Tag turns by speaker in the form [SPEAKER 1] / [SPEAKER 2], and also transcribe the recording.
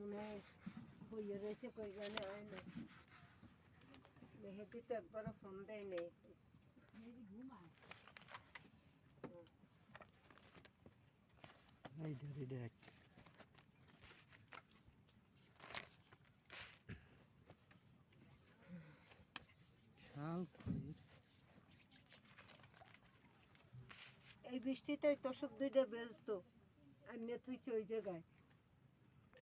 [SPEAKER 1] মনে হয় বইয়ে রয়েছে কই জানে হয় না। মেহেদি তো একবারও ফোন দেয় নেই।
[SPEAKER 2] দেখ
[SPEAKER 1] এই বৃষ্টিতে তোষক দুইটা বেজতো আর নিয়ে তুইছে ওই জায়গায়